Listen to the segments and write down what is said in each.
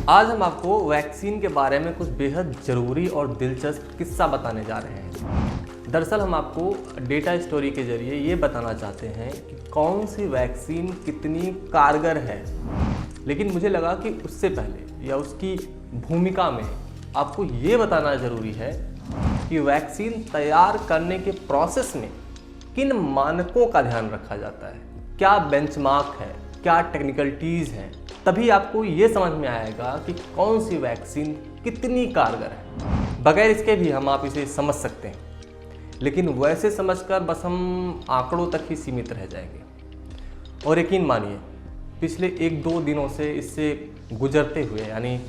आज हम आपको वैक्सीन के बारे में कुछ बेहद ज़रूरी और दिलचस्प किस्सा बताने जा रहे हैं। दरअसल हम आपको डेटा स्टोरी के ज़रिए ये बताना चाहते हैं कि कौन सी वैक्सीन कितनी कारगर है। लेकिन मुझे लगा कि उससे पहले या उसकी भूमिका में आपको ये बताना ज़रूरी है कि वैक्सीन तैयार करने के प्रोसेस में किन मानकों का ध्यान रखा जाता है, क्या बेंचमार्क है, क्या टेक्निकलिटीज़ हैं। तभी आपको ये समझ में आएगा कि कौन सी वैक्सीन कितनी कारगर है। बगैर इसके भी आप इसे समझ सकते हैं, लेकिन वैसे समझकर बस हम आंकड़ों तक ही सीमित रह जाएंगे। और यकीन मानिए, पिछले 1-2 दिनों से इससे गुजरते हुए यानी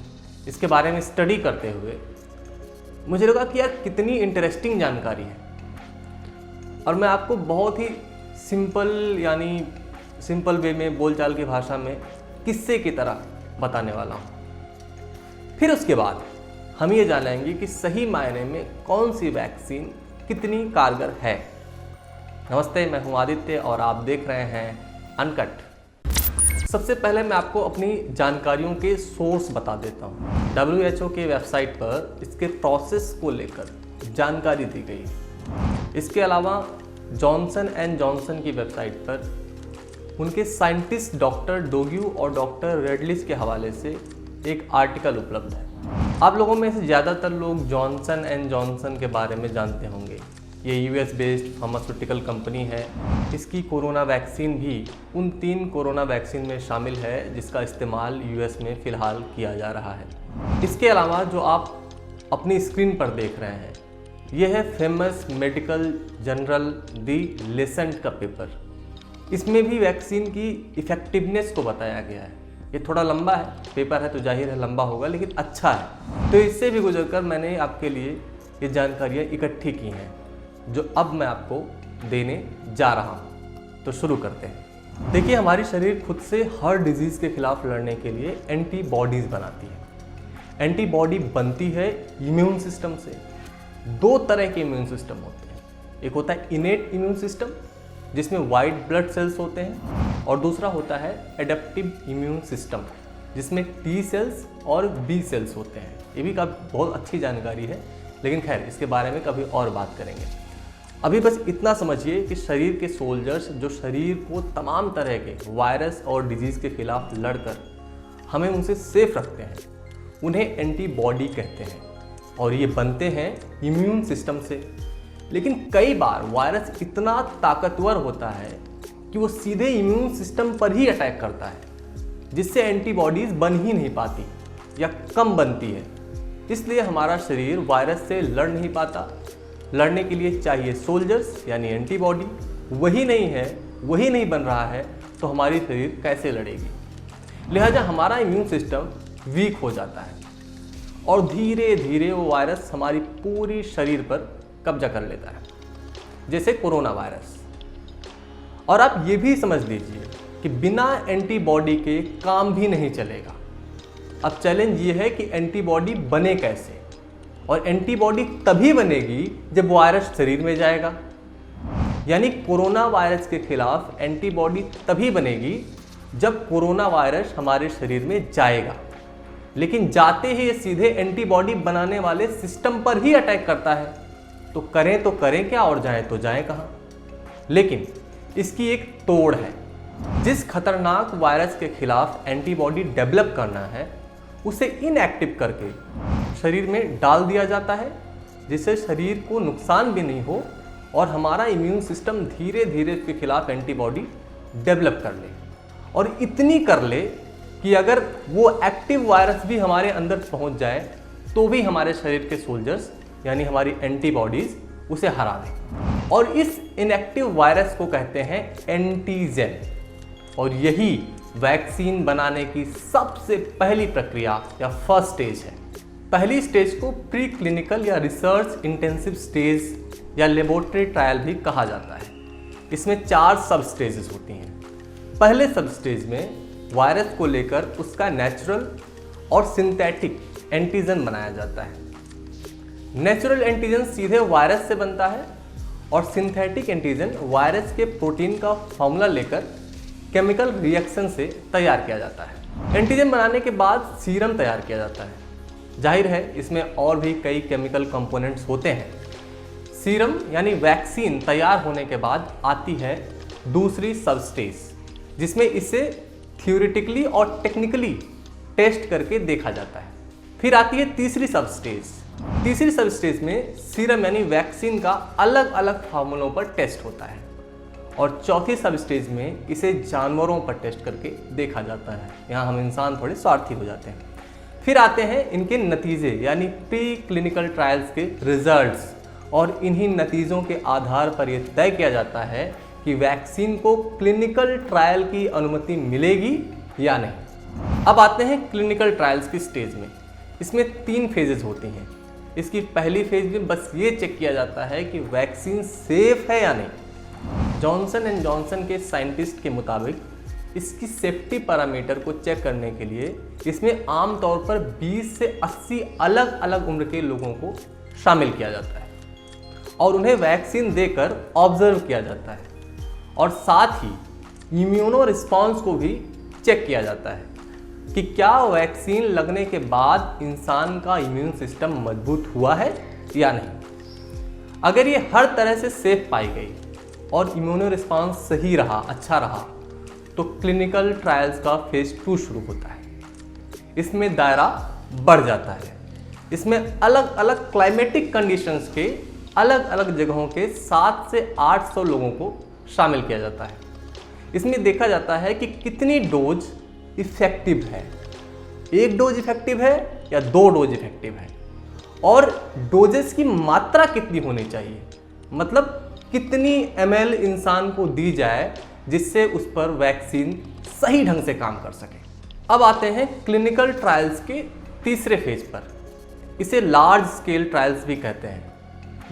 इसके बारे में स्टडी करते हुए मुझे लगा कि यार कितनी इंटरेस्टिंग जानकारी है। और मैं आपको बहुत ही सिंपल वे में, बोलचाल की भाषा में किस्से की तरह बताने वाला हूँ। फिर उसके बाद हम ये जानेंगे कि सही मायने में कौन सी वैक्सीन कितनी कारगर है। नमस्ते, मैं हूँ आदित्य और आप देख रहे हैं अनकट। सबसे पहले मैं आपको अपनी जानकारियों के सोर्स बता देता हूँ। WHO के वेबसाइट पर इसके प्रोसेस को लेकर जानकारी दी गई। इसके अलावा जॉनसन एंड जॉनसन की वेबसाइट पर उनके साइंटिस्ट डॉक्टर डोग्यू और डॉक्टर रेडलिस के हवाले से एक आर्टिकल उपलब्ध है। आप लोगों में से ज़्यादातर लोग जॉनसन एंड जॉनसन के बारे में जानते होंगे। ये US बेस्ड फार्मास्यूटिकल कंपनी है। इसकी कोरोना वैक्सीन भी उन 3 कोरोना वैक्सीन में शामिल है जिसका इस्तेमाल US में फ़िलहाल किया जा रहा है। इसके अलावा जो आप अपनी स्क्रीन पर देख रहे हैं, यह है फेमस मेडिकल जर्नल दी लेसेंट का पेपर। इसमें भी वैक्सीन की इफ़ेक्टिवनेस को बताया गया है। ये थोड़ा लंबा है, पेपर है तो जाहिर है लंबा होगा, लेकिन अच्छा है। तो इससे भी गुजरकर मैंने आपके लिए ये जानकारियाँ इकट्ठी की हैं जो अब मैं आपको देने जा रहा हूँ। तो शुरू करते हैं। देखिए, हमारी शरीर खुद से हर डिजीज़ के खिलाफ लड़ने के लिए एंटीबॉडीज़ बनाती है। एंटीबॉडी बनती है इम्यून सिस्टम से। 2 तरह के इम्यून सिस्टम होते हैं। एक होता है इनेट इम्यून सिस्टम जिसमें वाइट ब्लड सेल्स होते हैं, और दूसरा होता है एडेप्टिव इम्यून सिस्टम जिसमें T सेल्स और B सेल्स होते हैं। ये भी बहुत अच्छी जानकारी है, लेकिन खैर इसके बारे में कभी और बात करेंगे। अभी बस इतना समझिए कि शरीर के सोल्जर्स जो शरीर को तमाम तरह के वायरस और डिजीज़ के खिलाफ लड़कर हमें उनसे सेफ रखते हैं, उन्हें एंटीबॉडी कहते हैं। और ये बनते हैं इम्यून सिस्टम से। लेकिन कई बार वायरस इतना ताकतवर होता है कि वो सीधे इम्यून सिस्टम पर ही अटैक करता है, जिससे एंटीबॉडीज़ बन ही नहीं पाती या कम बनती है। इसलिए हमारा शरीर वायरस से लड़ नहीं पाता। लड़ने के लिए चाहिए सोल्जर्स यानी एंटीबॉडी। वही नहीं है, वही नहीं बन रहा है तो हमारी शरीर कैसे लड़ेगी। लिहाजा हमारा इम्यून सिस्टम वीक हो जाता है और धीरे धीरे वो वायरस हमारी पूरी शरीर पर कब्जा कर लेता है, जैसे कोरोना वायरस। और आप ये भी समझ लीजिए कि बिना एंटीबॉडी के काम भी नहीं चलेगा। अब चैलेंज ये है कि एंटीबॉडी बने कैसे, और एंटीबॉडी तभी बनेगी जब वायरस शरीर में जाएगा। यानी कोरोना वायरस के खिलाफ एंटीबॉडी तभी बनेगी जब कोरोना वायरस हमारे शरीर में जाएगा। लेकिन जाते ही ये सीधे एंटीबॉडी बनाने वाले सिस्टम पर ही अटैक करता है। तो करें क्या और जाएं तो जाएं कहाँ। लेकिन इसकी एक तोड़ है। जिस खतरनाक वायरस के खिलाफ एंटीबॉडी डेवलप करना है, उसे इनएक्टिव करके शरीर में डाल दिया जाता है, जिससे शरीर को नुकसान भी नहीं हो और हमारा इम्यून सिस्टम धीरे धीरे इसके खिलाफ एंटीबॉडी डेवलप कर ले। और इतनी कर ले कि अगर वो एक्टिव वायरस भी हमारे अंदर पहुंच जाए तो भी हमारे शरीर के सोल्जर्स यानी हमारी एंटीबॉडीज उसे हरा दें। और इस इनएक्टिव वायरस को कहते हैं एंटीजन। और यही वैक्सीन बनाने की सबसे पहली प्रक्रिया या फर्स्ट स्टेज है। पहली स्टेज को प्री क्लिनिकल या रिसर्च इंटेंसिव स्टेज या लेबोरेटरी ट्रायल भी कहा जाता है। इसमें 4 सब स्टेजेस होती हैं। पहले सब स्टेज में वायरस को लेकर उसका नेचुरल और सिंथेटिक एंटीजन बनाया जाता है। नेचुरल एंटीजन सीधे वायरस से बनता है और सिंथेटिक एंटीजन वायरस के प्रोटीन का फॉर्मूला लेकर केमिकल रिएक्शन से तैयार किया जाता है। एंटीजन बनाने के बाद सीरम तैयार किया जाता है। जाहिर है इसमें और भी कई केमिकल कंपोनेंट्स होते हैं। सीरम यानी वैक्सीन तैयार होने के बाद आती है दूसरी सबस्टेज, जिसमें इसे थ्योरेटिकली और टेक्निकली टेस्ट करके देखा जाता है। फिर आती है तीसरी सबस्टेज। तीसरी सबस्टेज में सीरम यानी वैक्सीन का अलग अलग फार्मूलों पर टेस्ट होता है और चौथी सबस्टेज में इसे जानवरों पर टेस्ट करके देखा जाता है। यहाँ हम इंसान थोड़े स्वार्थी हो जाते हैं। फिर आते हैं इनके नतीजे यानी प्री क्लिनिकल ट्रायल्स के रिजल्ट्स, और इन्हीं नतीजों के आधार पर यह तय किया जाता है कि वैक्सीन को क्लिनिकल ट्रायल की अनुमति मिलेगी या नहीं। अब आते हैं क्लिनिकल ट्रायल्स की स्टेज में। इसमें 3 फेजेस होती हैं। इसकी पहली फेज में बस ये चेक किया जाता है कि वैक्सीन सेफ है या नहीं। जॉनसन एंड जॉनसन के साइंटिस्ट के मुताबिक इसकी सेफ्टी पैरामीटर को चेक करने के लिए इसमें आमतौर पर 20 से 80 अलग अलग उम्र के लोगों को शामिल किया जाता है और उन्हें वैक्सीन देकर ऑब्जर्व किया जाता है, और साथ ही इम्यूनो रिस्पॉन्स को भी चेक किया जाता है कि क्या वैक्सीन लगने के बाद इंसान का इम्यून सिस्टम मजबूत हुआ है या नहीं। अगर ये हर तरह से सेफ पाई गई और इम्यूनो रिस्पॉन्स सही रहा, अच्छा रहा, तो क्लिनिकल ट्रायल्स का फेज 2 शुरू होता है। इसमें दायरा बढ़ जाता है। इसमें अलग अलग क्लाइमेटिक कंडीशंस के अलग अलग जगहों के 700 से 800 लोगों को शामिल किया जाता है। इसमें देखा जाता है कि कितनी डोज इफेक्टिव है, 1 डोज इफेक्टिव है या 2 डोज इफेक्टिव है, और डोजेस की मात्रा कितनी होनी चाहिए, मतलब कितनी ml इंसान को दी जाए जिससे उस पर वैक्सीन सही ढंग से काम कर सके। अब आते हैं क्लिनिकल ट्रायल्स के तीसरे फेज पर। इसे लार्ज स्केल ट्रायल्स भी कहते हैं।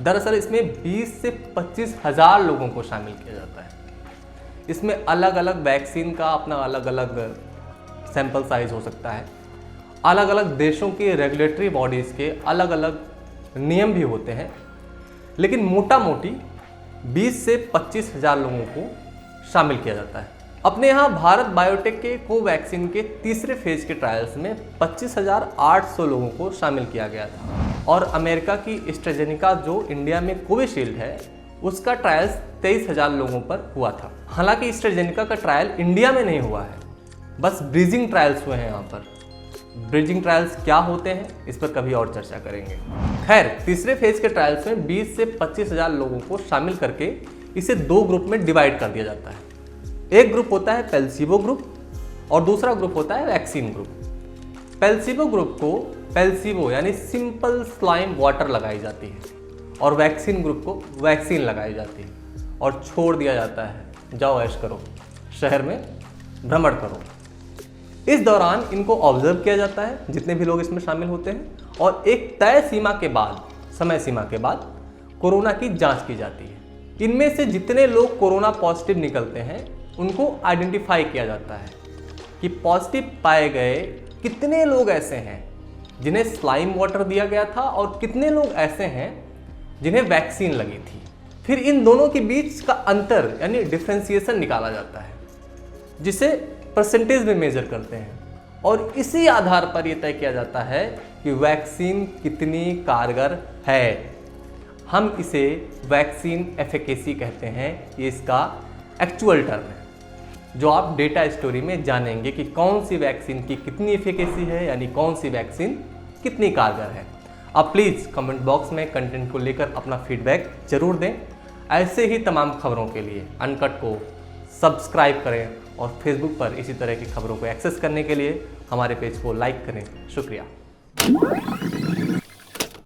दरअसल इसमें 20 से 25 हज़ार लोगों को शामिल किया जाता है। इसमें अलग अलग वैक्सीन का अपना अलग अलग सैंपल साइज हो सकता है। अलग अलग देशों के रेगुलेटरी बॉडीज़ के अलग अलग नियम भी होते हैं, लेकिन मोटा मोटी 20 से 25 हज़ार लोगों को शामिल किया जाता है। अपने यहाँ भारत बायोटेक के कोवैक्सीन के तीसरे फेज के ट्रायल्स में 25,800 लोगों को शामिल किया गया था, और अमेरिका की एस्ट्राजेनेका जो इंडिया में कोविशील्ड है उसका ट्रायल्स 23,000 लोगों पर हुआ था। हालांकि एस्ट्राजेनेका का ट्रायल इंडिया में नहीं हुआ है, बस ब्रिजिंग ट्रायल्स हुए हैं यहाँ पर। ब्रिजिंग ट्रायल्स क्या होते हैं इस पर कभी और चर्चा करेंगे। खैर, तीसरे फेज के ट्रायल्स में 20 से 25,000 लोगों को शामिल करके इसे 2 ग्रुप में डिवाइड कर दिया जाता है। एक ग्रुप होता है पेल्सिबो ग्रुप और दूसरा ग्रुप होता है वैक्सीन ग्रुप। पेल्सिबो ग्रुप को पेल्सिबो यानी सिंपल स्लाइम वाटर लगाई जाती है और वैक्सीन ग्रुप को वैक्सीन लगाई जाती है और छोड़ दिया जाता है, जाओ ऐश करो, शहर में भ्रमण करो। इस दौरान इनको ऑब्जर्व किया जाता है, जितने भी लोग इसमें शामिल होते हैं, और एक तय सीमा के बाद, समय सीमा के बाद कोरोना की जांच की जाती है। इनमें से जितने लोग कोरोना पॉजिटिव निकलते हैं उनको आइडेंटिफाई किया जाता है कि पॉजिटिव पाए गए कितने लोग ऐसे हैं जिन्हें स्लाइम वाटर दिया गया था और कितने लोग ऐसे हैं जिन्हें वैक्सीन लगी थी। फिर इन दोनों के बीच का अंतर यानी डिफरेंशिएशन निकाला जाता है, जिसे परसेंटेज में मेजर करते हैं, और इसी आधार पर यह तय किया जाता है कि वैक्सीन कितनी कारगर है। हम इसे वैक्सीन एफिकेसी कहते हैं, ये इसका एक्चुअल टर्म है, जो आप डेटा स्टोरी में जानेंगे कि कौन सी वैक्सीन की कितनी एफिकेसी है, यानी कौन सी वैक्सीन कितनी कारगर है। आप प्लीज़ कमेंट बॉक्स में कंटेंट को लेकर अपना फीडबैक जरूर दें। ऐसे ही तमाम खबरों के लिए अनकट को सब्सक्राइब करें और फेसबुक पर इसी तरह की खबरों को एक्सेस करने के लिए हमारे पेज को लाइक करें। शुक्रिया।